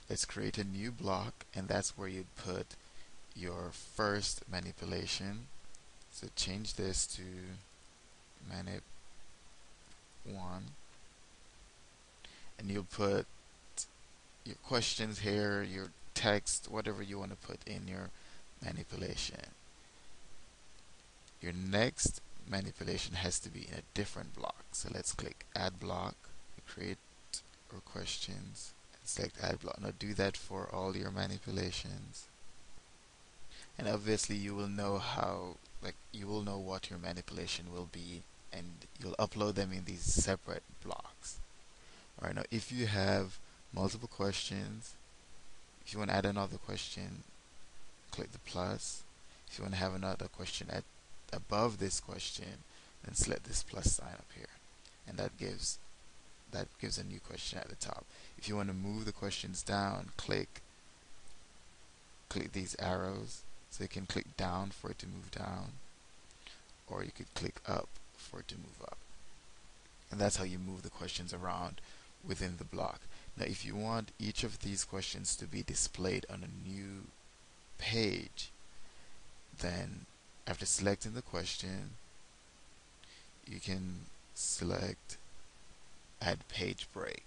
Let's create a new block, and that's where you put your first manipulation. So change this to manip 1, and you'll put your questions here, your text, whatever you want to put in your manipulation. Your next manipulation has to be in a different block. So let's click add block, create our questions, and select add block. Now do that for all your manipulations. And obviously you will know how, like, you will know what your manipulation will be, and you'll upload them in these separate blocks. Alright, now if you have multiple questions, if you want to add another question, click the plus. If you want to have another question above this question, then select this plus sign up here, and that gives a new question at the top. If you want to move the questions down, click these arrows. So you can click down for it to move down, or you could click up for it to move up. And that's how you move the questions around within the block. Now if you want each of these questions to be displayed on a new page, then after selecting the question, you can select add page break.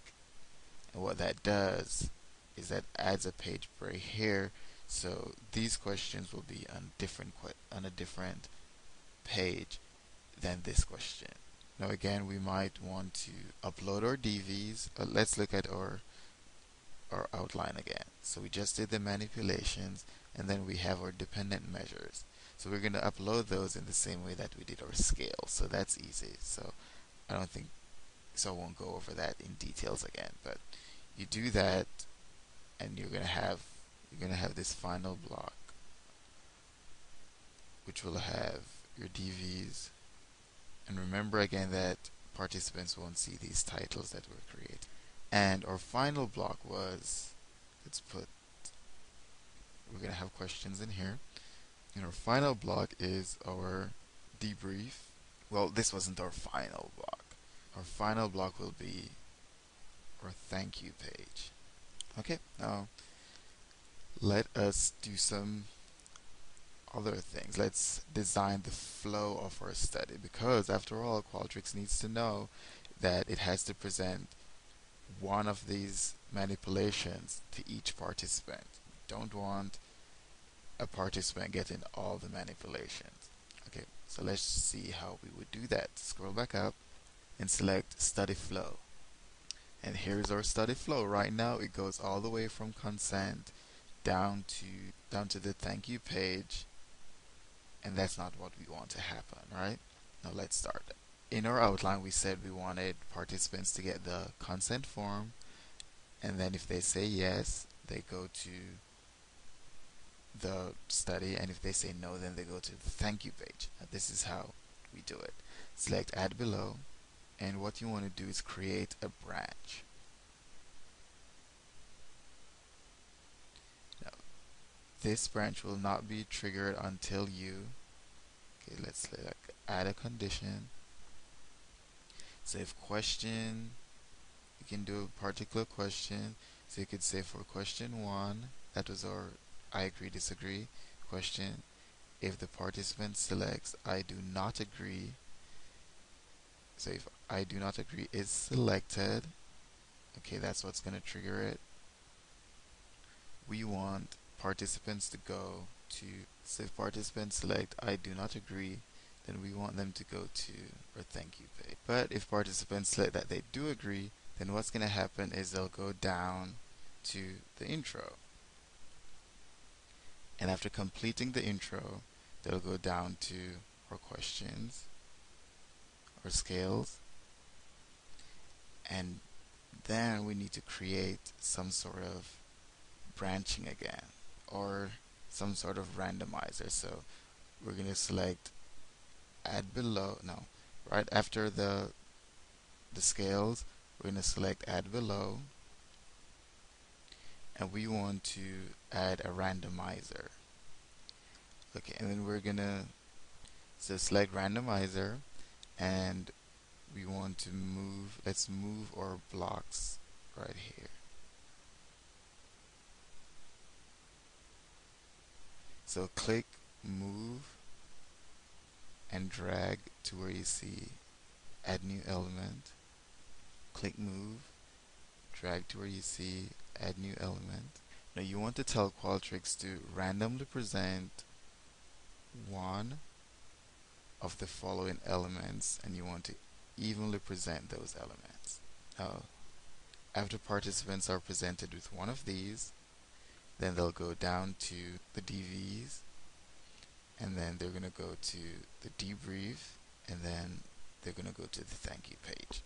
And what that does is that adds a page break here, so these questions will be on a different page than this question. Now again, we might want to upload our DVs. Let's look at our outline again. So we just did the manipulations, and then we have our dependent measures. So we're going to upload those in the same way that we did our scale. So that's easy. So I won't go over that in details again. But you do that, and you're gonna have this final block, which will have your DVs. And remember again that participants won't see these titles that were created. And our final block was, we're gonna have questions in here. And our final block is our debrief. Well, this wasn't our final block. Our final block will be our thank you page. Okay, now let us do some other things. Let's design the flow of our study, because after all, Qualtrics needs to know that it has to present one of these manipulations to each participant. We don't want a participant getting all the manipulations. Okay, so let's see how we would do that. Scroll back up and select study flow. And here's our study flow. Right now it goes all the way from consent down to the thank you page, and that's not what we want to happen, right? Now let's start. In our outline, we said we wanted participants to get the consent form, and then if they say yes, they go to the study, and if they say no, then they go to the thank you page. Now this is how we do it. Select add below, and what you want to do is create a branch. Now, this branch will not be triggered until you, okay, let's select add a condition. So if question, you can do a particular question. So you could say for question 1, that was our I agree, disagree question. If the participant selects I do not agree, so if I do not agree is selected, okay, that's what's going to trigger it. We want participants to go to, so if participants select I do not agree, then we want them to go to our thank you page. But if participants select that they do agree, then what's going to happen is they'll go down to the intro. And after completing the intro, they'll go down to our questions, our scales, and then we need to create some sort of branching again, or some sort of randomizer. So we're going to select add below. No, right after the scales, we're going to select add below, and we want to add a randomizer. Okay, and then we're going to select randomizer, and we want to move, let's move our blocks right here. So click move and drag to where you see add new element. Click move, drag to where you see add new element. Now you want to tell Qualtrics to randomly present one of the following elements, and you want to evenly present those elements. Now, after participants are presented with one of these, then they'll go down to the DVs, and then they're going to go to the debrief, and then they're going to go to the thank you page.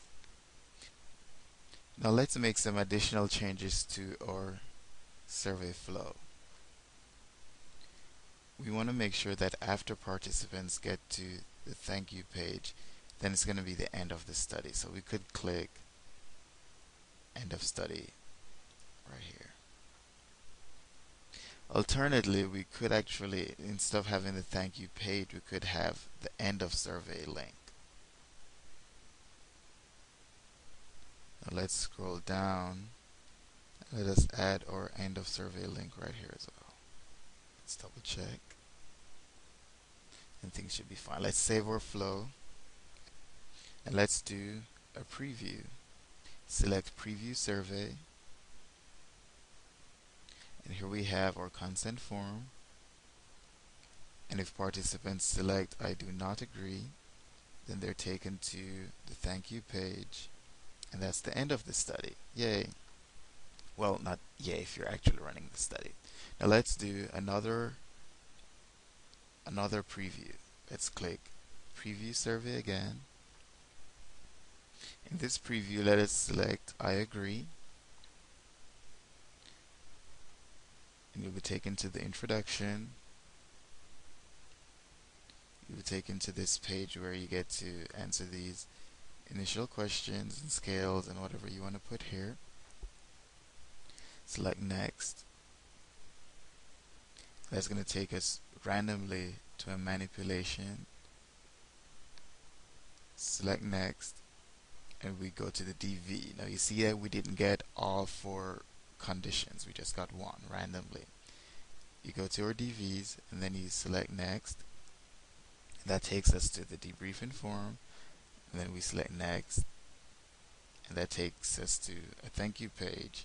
Now let's make some additional changes to our survey flow. We want to make sure that after participants get to the thank you page, then it's going to be the end of the study. So we could click end of study right here. Alternatively, we could actually, instead of having the thank you page, we could have the end of survey link. Now let's scroll down. Let us add our end of survey link right here as well. Let's double check. And things should be fine. Let's save our flow. And let's do a preview. Select preview survey. And here we have our consent form. And if participants select I do not agree, then they're taken to the thank you page. And that's the end of the study. Yay. Well, not yay if you're actually running the study. Now let's do another preview. Let's click preview survey again. In this preview, let us select I agree. And you'll be taken to the introduction. You'll be taken to this page where you get to answer these initial questions and scales and whatever you want to put here. Select next. That's going to take us randomly to a manipulation. Select next, and we go to the DV. Now you see that we didn't get all 4 conditions, we just got one randomly. You go to our DVs, and then you select next. That takes us to the debriefing form, and then we select next, and that takes us to a thank you page.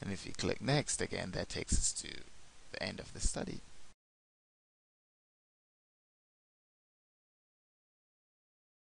And if you click next again, that takes us to the end of the study.